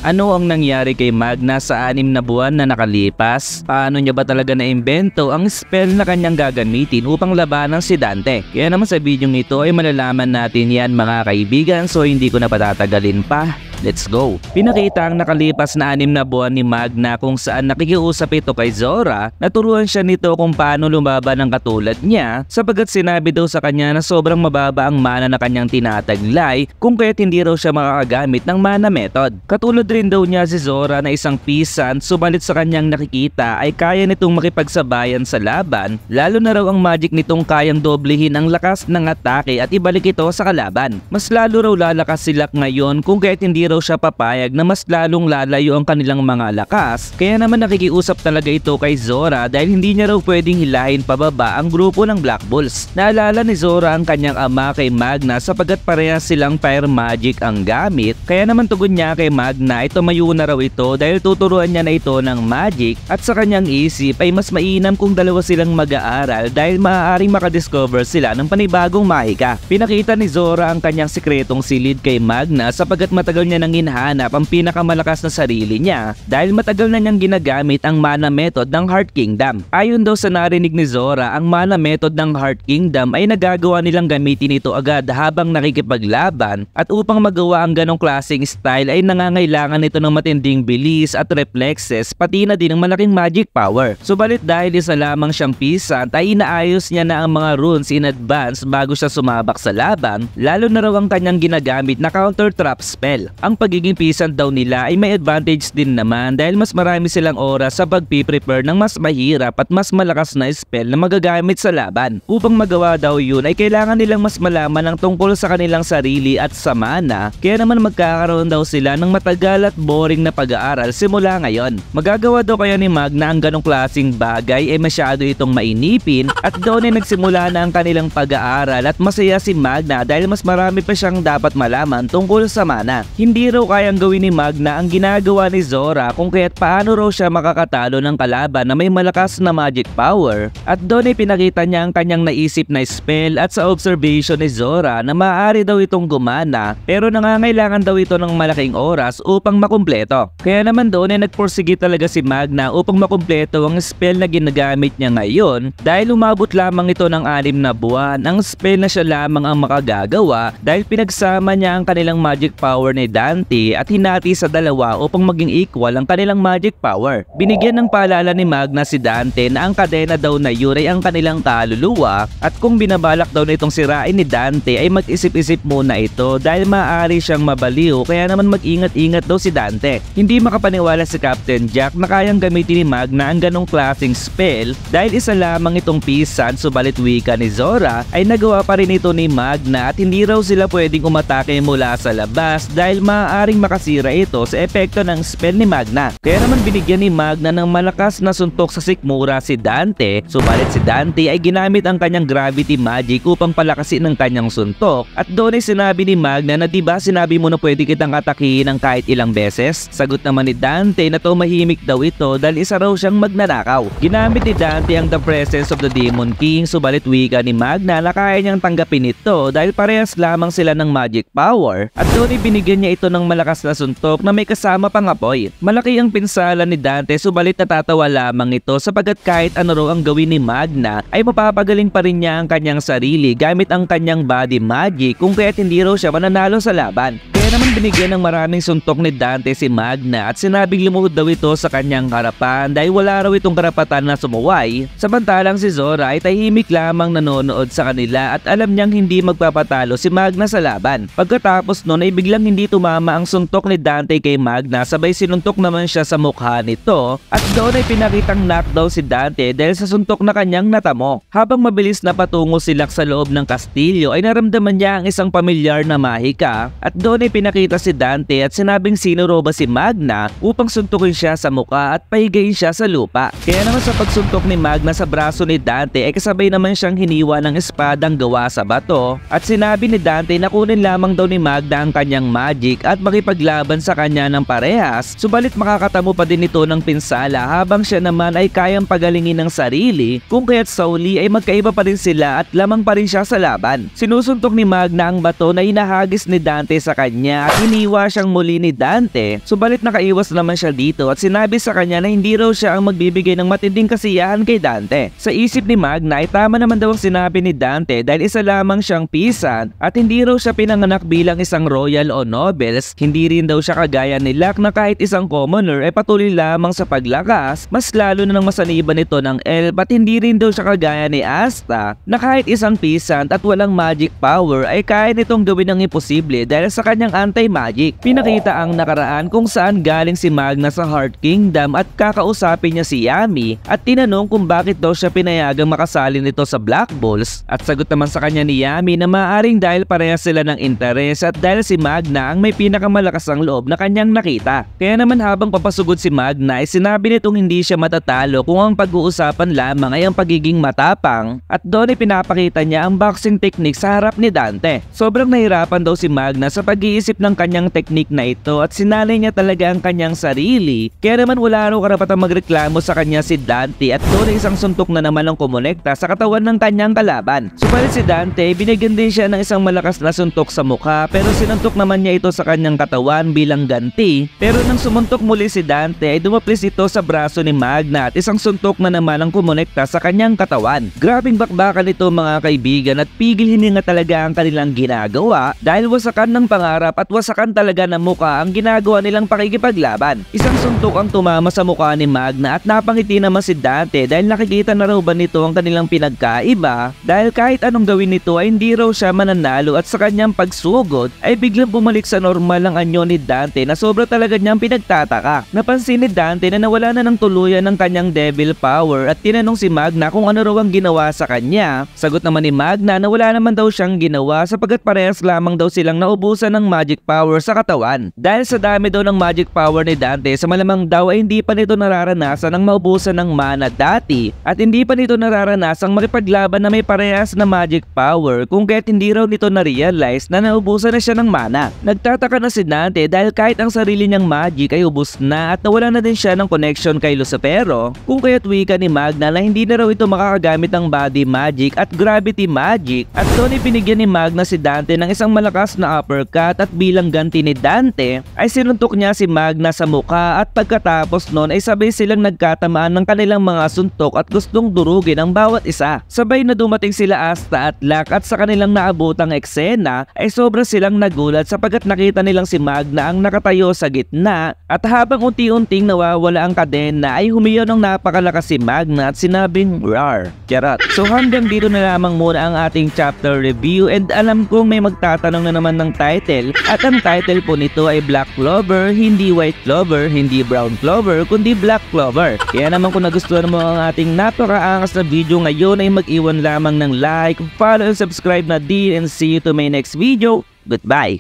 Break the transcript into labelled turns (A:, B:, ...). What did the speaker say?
A: Ano ang nangyari kay Magna sa 6 na buwan na nakalipas? Paano niya ba talaga naimbento ang spell na kanyang gagamitin upang labanan si Dante? Kaya naman sa video ito ay malalaman natin yan mga kaibigan, so hindi ko na patatagalin pa. Let's go! Pinakita ang nakalipas na 6 na buwan ni Magna kung saan nakikiusap ito kay Zora. Naturuan siya nito kung paano lumaban ng katulad niya sapagkat sinabi daw sa kanya na sobrang mababa ang mana na kanyang tinataglay kung kaya't hindi raw siya makakagamit ng mana method. Katulad rin daw niya si Zora na isang peasant, subalit sa kanyang nakikita ay kaya nitong makipagsabayan sa laban, lalo na raw ang magic nitong kayang doblehin ang lakas ng atake at ibalik ito sa kalaban. Mas lalo raw lalakas sila ngayon kung kaya't hindi raw siya papayag na mas lalong lalayo ang kanilang mga lakas, kaya naman nakikiusap talaga ito kay Zora dahil hindi niya raw pwedeng hilahin pababa ang grupo ng Black Bulls. Naalala ni Zora ang kanyang ama kay Magna sapagkat parehas silang fire magic ang gamit, kaya naman tugon niya kay Magna ay tumayo na raw ito dahil tuturuan niya na ito ng magic at sa kanyang isip ay mas mainam kung dalawa silang mag-aaral dahil maaaring makadiscover sila ng panibagong mahika. Pinakita ni Zora ang kanyang sikretong silid kay Magna sapagkat matagal niya nang hinahanap ang pinakamalakas na sarili niya dahil matagal na niyang ginagamit ang mana method ng Heart Kingdom. Ayon daw sa narinig ni Zora, ang mana method ng Heart Kingdom ay nagagawa nilang gamitin ito agad habang nakikipaglaban at upang magawa ang ganong klaseng style ay nangangailangan ito ng matinding bilis at reflexes pati na din ng malaking magic power. Subalit dahil isa lamang siyang peasant ay inaayos niya na ang mga runes in advance bago siya sumabak sa laban, lalo na raw ang kanyang ginagamit na counter trap spell. Ang pagiging peasant daw nila ay may advantage din naman dahil mas marami silang oras sa pagpiprepare ng mas mahirap at mas malakas na spell na magagamit sa laban. Upang magawa daw yun ay kailangan nilang mas malaman ang tungkol sa kanilang sarili at sa mana, kaya naman magkakaroon daw sila ng matagal at boring na pag-aaral simula ngayon. Magagawa daw kaya ni Magna ang ganong klaseng bagay ay masyado itong mainipin at doon ay nagsimula na ang kanilang pag-aaral at masaya si Magna dahil mas marami pa siyang dapat malaman tungkol sa mana. Hindi raw kayang gawin ni Magna ang ginagawa ni Zora kung kaya't paano raw siya makakatalo ng kalaban na may malakas na magic power, at doon ay pinakita niya ang kanyang naisip na spell at sa observation ni Zora na maaari daw itong gumana pero nangangailangan daw ito ng malaking oras upang makumpleto. Kaya naman doon ay nagpursige talaga si Magna upang makumpleto ang spell na ginagamit niya ngayon dahil umabot lamang ito ng 6 na buwan. Ang spell na siya lamang ang makagagawa dahil pinagsama niya ang kanilang magic power ni Dante at hinati sa dalawa upang maging equal ang kanilang magic power. Binigyan ng paalala ni Magna si Dante na ang kadena daw na yun ay ang kanilang kaluluwa at kung binabalak daw na itong sirain ni Dante ay mag-isip-isip muna ito dahil maaari siyang mabaliw, kaya naman mag-ingat-ingat daw si Dante. Hindi makapaniwala si Captain Jack na kayang gamitin ni Magna ang ganong klaseng spell dahil isa lamang itong peasant, subalit wika ni Zora ay nagawa pa rin ito ni Magna at hindi raw sila pwedeng umatake mula sa labas dahil maaaring makasira ito sa epekto ng spell ni Magna. Kaya naman binigyan ni Magna ng malakas na suntok sa sikmura si Dante, subalit si Dante ay ginamit ang kanyang gravity magic upang palakasin ang kanyang suntok at doon ay sinabi ni Magna na diba sinabi mo na pwede kitang atakihin ng kahit ilang beses? Sagot naman ni Dante na tumahimik daw ito dahil isa raw siyang magnanakaw. Ginamit ni Dante ang the presence of the Demon King, subalit wika ni Magna na kaya niyang tanggapin ito dahil parehas lamang sila ng magic power at doon ay binigyan niya ito ng malakas na suntok na may kasama pang apoy. Malaki ang pinsala ni Dante, subalit natatawa lamang ito sapagkat kahit ano raw ang gawin ni Magna ay mapapagaling pa rin niya ang kanyang sarili gamit ang kanyang body magic kung kaya't hindi raw siya mananalo sa laban. Kaya naman binigyan ng maraming suntok ni Dante si Magna at sinabing lumuhod daw ito sa kanyang harapan dahil wala raw itong karapatan na sumuway. Samantalang si Zora ay tahimik lamang nanonood sa kanila at alam niyang hindi magpapatalo si Magna sa laban. Pagkatapos nun ay biglang hindi tumama ang suntok ni Dante kay Magna, sabay sinuntok naman siya sa mukha nito at doon ay pinakitang knockdown si Dante dahil sa suntok na kanyang natamo. Habang mabilis na patungo sila sa loob ng kastilyo ay naramdaman niya ang isang pamilyar na mahika at doon ay pinakita si Dante at sinabing sino raw ba si Magna upang suntukin siya sa mukha at pahigain siya sa lupa. Kaya naman sa pagsuntok ni Magna sa braso ni Dante ay kasabay naman siyang hiniwa ng espadang gawa sa bato at sinabi ni Dante na kunin lamang daw ni Magna ang kanyang magic magic at makipaglaban sa kanya ng parehas, subalit makakatamo pa din ito ng pinsala habang siya naman ay kayang pagalingin ng sarili, kung kaya't sa uli ay magkaiba pa rin sila at lamang pa rin siya sa laban. Sinusuntok ni Magna ang bato na inahagis ni Dante sa kanya at iniwa siyang muli ni Dante, subalit nakaiwas naman siya dito at sinabi sa kanya na hindi raw siya ang magbibigay ng matinding kasiyahan kay Dante. Sa isip ni Magna ay tama naman daw ang sinabi ni Dante dahil isa lamang siyang pisan at hindi raw siya pinanganak bilang isang royal o nobles, hindi rin daw siya kagaya ni Locke na kahit isang commoner ay patuloy lamang sa paglakas, mas lalo na ng masaniban nito ng elf at hindi rin daw siya kagaya ni Asta na kahit isang pisan at walang magic power ay kaya nitong gawin ang imposible dahil sa kanyang anti-magic. Pinakita ang nakaraan kung saan galing si Magna sa Heart Kingdom at kakausapin niya si Yami at tinanong kung bakit daw siya pinayagang makasali nito sa Black Bulls at sagot naman sa kanya ni Yami na maaaring dahil parehas sila ng interes at dahil si Magna ang may pinakamalakas ang loob na kanyang nakita. Kaya naman habang papasugod si Magna ay sinabi nitong hindi siya matatalo kung ang pag-uusapan lamang ay ang pagiging matapang at doon ay pinapakita niya ang boxing technique sa harap ni Dante. Sobrang nahirapan daw si Magna sa pag-iisip ng kanyang technique na ito at sinalay niya talaga ang kanyang sarili, kaya naman wala raw karapatang magreklamo sa kanya si Dante at doon ay isang suntok na naman ang kumonekta sa katawan ng kanyang kalaban. Subalit si Dante binigyan din siya ng isang malakas na suntok sa mukha pero sinuntok naman niya ito sa kanyang katawan bilang ganti, pero nang sumuntok muli si Dante ay dumaplis ito sa braso ni Magna at isang suntok na naman ang kumonekta sa kanyang katawan. Grabing bakbakan ito mga kaibigan at pigil hininga talaga ang kanilang ginagawa dahil wasakan ng pangarap at wasakan talaga ng mukha ang ginagawa nilang pakikipaglaban. Isang suntok ang tumama sa mukha ni Magna at napangiti naman si Dante dahil nakikita na raw ba nito ang kanilang pinagkaiba dahil kahit anong gawin nito ay hindi raw siya mananalo at sa kanyang pagsugod ay biglang bumalik sa normal ang anyo ni Dante na sobra talaga niyang pinagtataka. Napansin ni Dante na nawala na ng tuluyan ng kanyang devil power at tinanong si Magna kung ano raw ang ginawa sa kanya. Sagot naman ni Magna na wala naman daw siyang ginawa sapagkat parehas lamang daw silang naubusan ng magic power sa katawan. Dahil sa dami daw ng magic power ni Dante, sa malamang daw ay hindi pa nito nararanasan ang maubusan ng mana dati at hindi pa nito nararanasang makipaglaban na may parehas na magic power, kung kaya't hindi raw nito na-realize na naubusan na siya ng mana. Nagtataka na si Dante dahil kahit ang sarili niyang magic ay ubos na at nawala na din siya ng connection kay Lucifero, kung kaya't wika ni Magna na hindi na raw ito makakagamit ng body magic at gravity magic at doon ibinigyan ni Magna si Dante ng isang malakas na uppercut at bilang ganti ni Dante ay sinuntok niya si Magna sa mukha at pagkatapos noon ay sabay silang nagkatamaan ng kanilang mga suntok at gustong durugin ang bawat isa. Sabay na dumating sila Asta at Locke at sa kanilang naabutang eksena ay sobra silang nagulat sapagkat nakita nilang si Magna ang nakatayo sa gitna at habang unti-unting nawawala ang kadena ay humiyaw ng napakalakas si Magna at sinabing "Rar." Charot. So hanggang dito na lamang muna ang ating chapter review and alam kong may magtatanong na naman ng title at ang title po nito ay Black Clover, hindi White Clover, hindi Brown Clover, kundi Black Clover. Kaya naman kung nagustuhan mo ang ating napakaangas na video ngayon ay mag-iwan lamang ng like, follow and subscribe na din and see you to my next video. Goodbye!